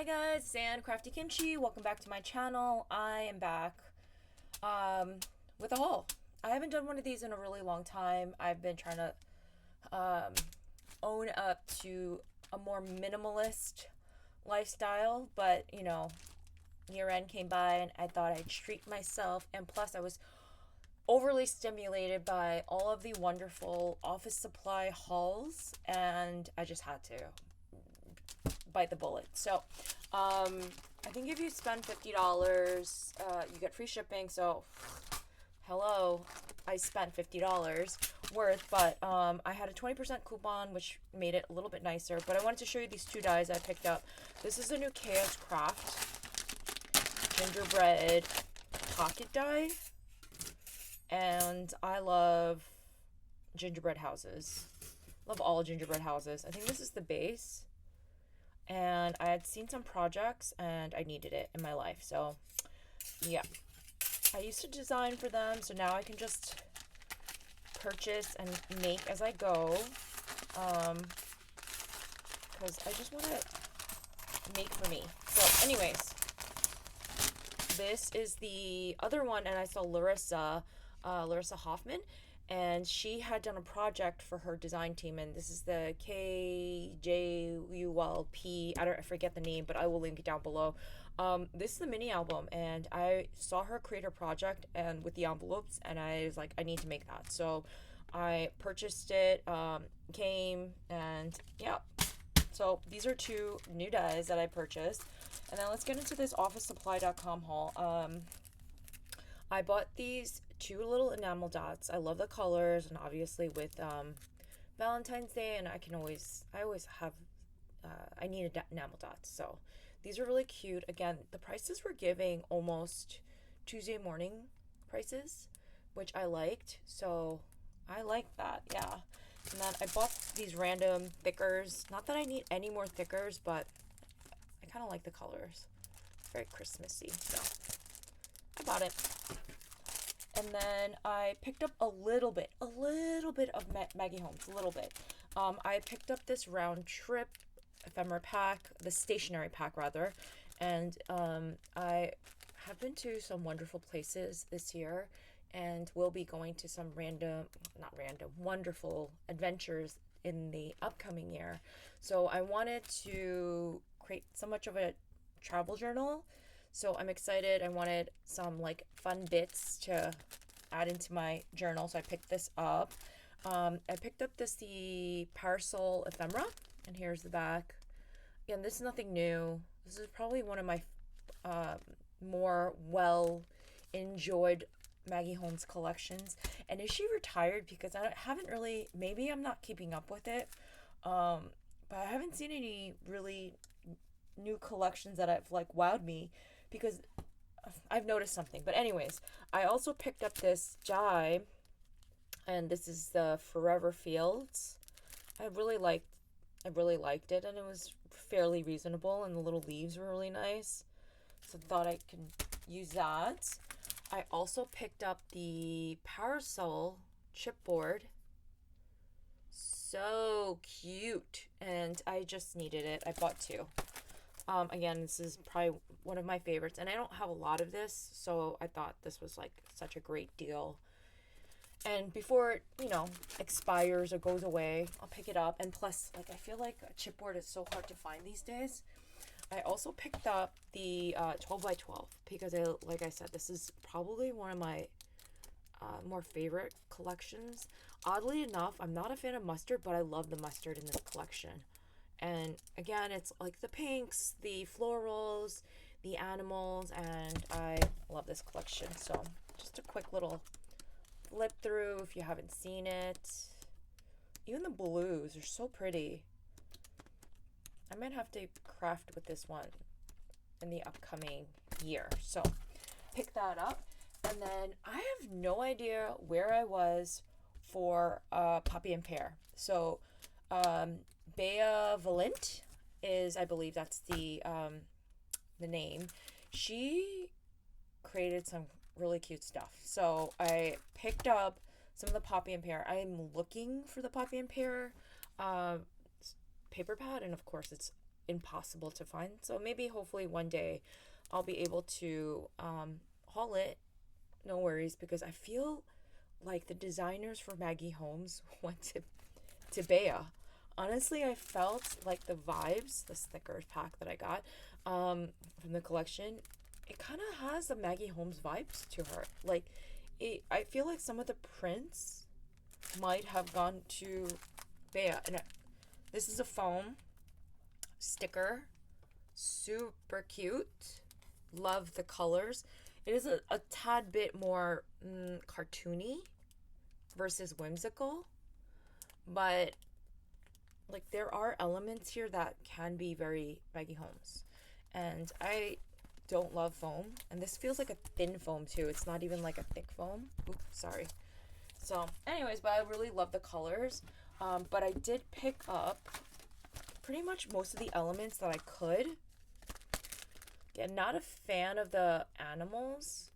Hi guys, Zan Crafty Kimchi. Welcome back to my channel. I am back with a haul. I haven't done one of these in a really long time. I've been trying to um, own up to a more minimalist lifestyle, but year end came by and I thought I'd treat myself, and plus I was overly stimulated by all of the wonderful office supply hauls, and I just had to bite the bullet. So, I think if you spend $50, you get free shipping. So, hello, I spent $50 worth, but I had a 20% coupon, which made it a little bit nicer. But I wanted to show you these two dies I picked up. This is a new Chaos Craft gingerbread pocket die, and I love gingerbread houses. Love all gingerbread houses. I think this is the base, and I had seen some projects and I needed it in my life. So yeah, I used to design for them, so now I can just purchase and make as I go, because I just want to make for me. So anyways, this is the other one, and I saw Larissa Hoffman, and she had done a project for her design team, and this is the KJULP. I forget the name, but I will link it down below. This is the mini album, and I saw her create her project and with the envelopes, and I was like, I need to make that. So I purchased it, came, and yeah. So these are two new dies that I purchased. And then let's get into this officesupply.com haul. I bought these two little enamel dots. I love the colors, and obviously with Valentine's Day, and I always have, I need enamel dots. So these are really cute. Again, the prices were giving almost Tuesday morning prices, which I liked. So I like that, yeah. And then I bought these random thickers. Not that I need any more thickers, but I kind of like the colors. It's very Christmassy, so I bought it. And then I picked up a little bit of Maggie Holmes, a little bit. I picked up this round trip ephemera pack, the stationery pack rather, and I have been to some wonderful places this year, and will be going to some wonderful adventures in the upcoming year. So I wanted to create so much of a travel journal. So I'm excited. I wanted some like fun bits to add into my journal. So I picked this up. I picked up the Parasol ephemera, and here's the back. Again, this is nothing new. This is probably one of my more well enjoyed Maggie Holmes collections. And is she retired? Because I haven't really, maybe I'm not keeping up with it, but I haven't seen any really new collections that have like wowed me, because I've noticed something. But anyways, I also picked up this die, and this is the Forever Fields. I really liked it, and it was fairly reasonable, and the little leaves were really nice, so I thought I could use that. I also picked up the Parasol chipboard. So cute, and I just needed it. I bought two. Again, this is probably one of my favorites, and I don't have a lot of this, so I thought this was like such a great deal. And before it, expires or goes away, I'll pick it up. And plus, like, I feel like a chipboard is so hard to find these days. I also picked up the 12 by 12 because, like I said, this is probably one of my more favorite collections. Oddly enough, I'm not a fan of mustard, but I love the mustard in this collection. And again, it's like the pinks, the florals, the animals, and I love this collection. So just a quick little flip through if you haven't seen it. Even the blues are so pretty. I might have to craft with this one in the upcoming year. So pick that up. And then I have no idea where I was for Poppy and Pear. So Bea Valent is, I believe that's the name. She created some really cute stuff. So I picked up some of the Poppy and Pear. I'm looking for the Poppy and Pear paper pad, and of course it's impossible to find. So maybe hopefully one day I'll be able to haul it. No worries, because I feel like the designers for Maggie Holmes went to Bea. Honestly, I felt like the vibes, the stickers pack that I got from the collection, it kind of has the Maggie Holmes vibes to her. Like, I feel like some of the prints might have gone to Bea. And this is a foam sticker. Super cute. Love the colors. It is a tad bit more cartoony versus whimsical. But like there are elements here that can be very Maggie Holmes. And I don't love foam. And this feels like a thin foam too. It's not even like a thick foam. Oops, sorry. So anyways, but I really love the colors. But I did pick up pretty much most of the elements that I could. Again, not a fan of the animals.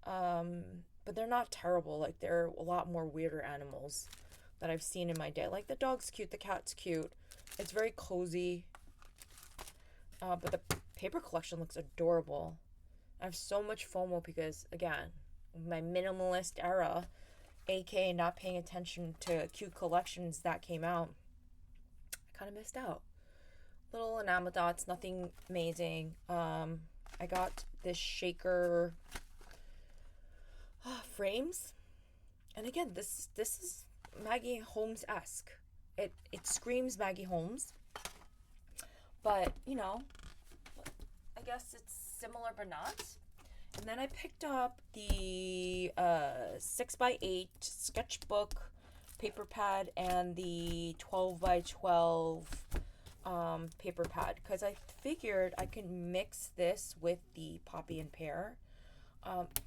But they're not terrible. Like they're a lot more weirder animals that I've seen in my day. Like the dog's cute, the cat's cute. It's very cozy. But the paper collection looks adorable. I have so much FOMO because, again, my minimalist era, aka not paying attention to cute collections that came out, I kind of missed out. Little enamel dots, nothing amazing. I got this shaker frames. And again, this is Maggie Holmes-esque. It screams Maggie Holmes. But, you know, I guess it's similar but not. And then I picked up the 6x8 sketchbook paper pad and the 12x12 paper pad. Because I figured I could mix this with the Poppy and Pear.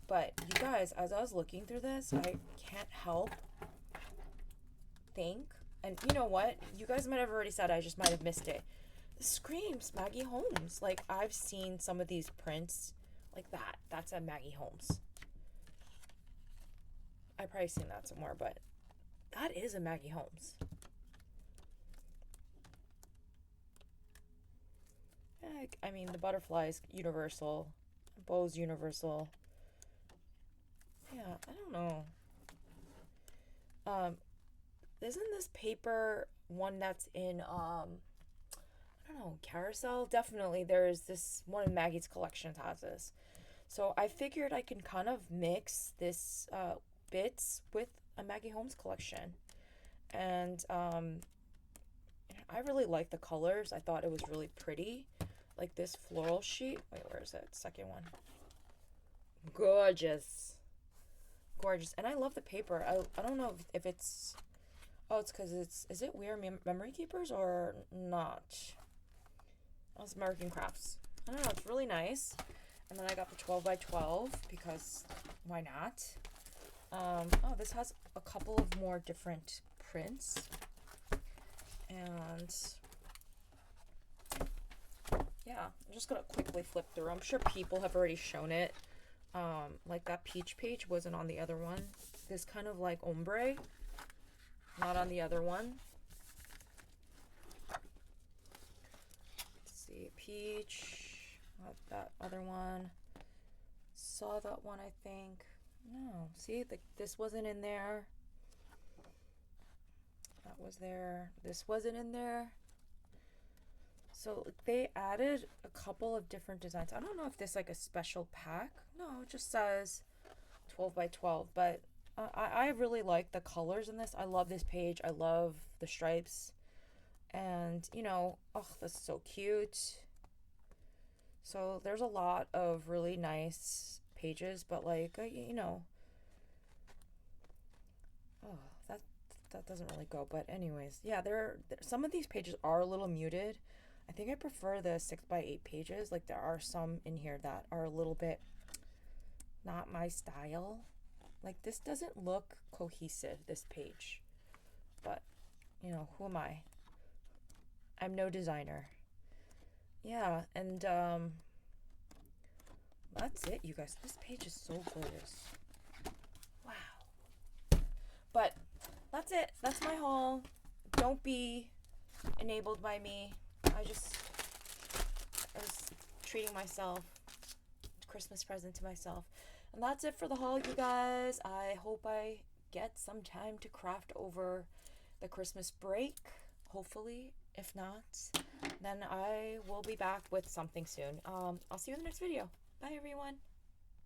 But you guys, as I was looking through this, I can't help think. And you know what? You guys might have already said, I just might have missed it. Screams Maggie Holmes. Like, I've seen some of these prints like that. That's a Maggie Holmes. I've probably seen that somewhere, but that is a Maggie Holmes. I mean, the butterfly's universal. Bow's universal. Yeah, I don't know. Isn't this paper one that's in I don't know, carousel? Definitely there's this one in Maggie's collection that has this. So I figured I can kind of mix this bits with a Maggie Holmes collection. And I really like the colors. I thought it was really pretty. Like this floral sheet. Wait, where is it? Second one. Gorgeous. Gorgeous. And I love the paper. I don't know if it's... Oh, it's because is it Weird Memory Keepers or not? Oh, it's American Crafts. I don't know, it's really nice. And then I got the 12x12 because why not? Oh, this has a couple of more different prints. And yeah, I'm just gonna quickly flip through. I'm sure people have already shown it. Like that peach page wasn't on the other one. This kind of like ombre. Not on the other one. Let's see, peach. Not that other one. Saw that one, I think. No, see, this wasn't in there. That was there. This wasn't in there. So they added a couple of different designs. I don't know if this is like a special pack. No, it just says 12x12, but I really like the colors in this. I love this page. I love the stripes. And, you know, oh, that's so cute. So there's a lot of really nice pages, but like, you know, oh, that doesn't really go. But anyways, yeah, some of these pages are a little muted. I think I prefer the 6x8 pages. Like there are some in here that are a little bit not my style. Like this doesn't look cohesive, this page. But, you know, who am I? I'm no designer. Yeah, and that's it, you guys. This page is so gorgeous. Wow. But that's it. That's my haul. Don't be enabled by me. I just treating myself. Christmas present to myself. And that's it for the haul, you guys. I hope I get some time to craft over the Christmas break. Hopefully. If not, then I will be back with something soon. I'll see you in the next video. Bye, everyone.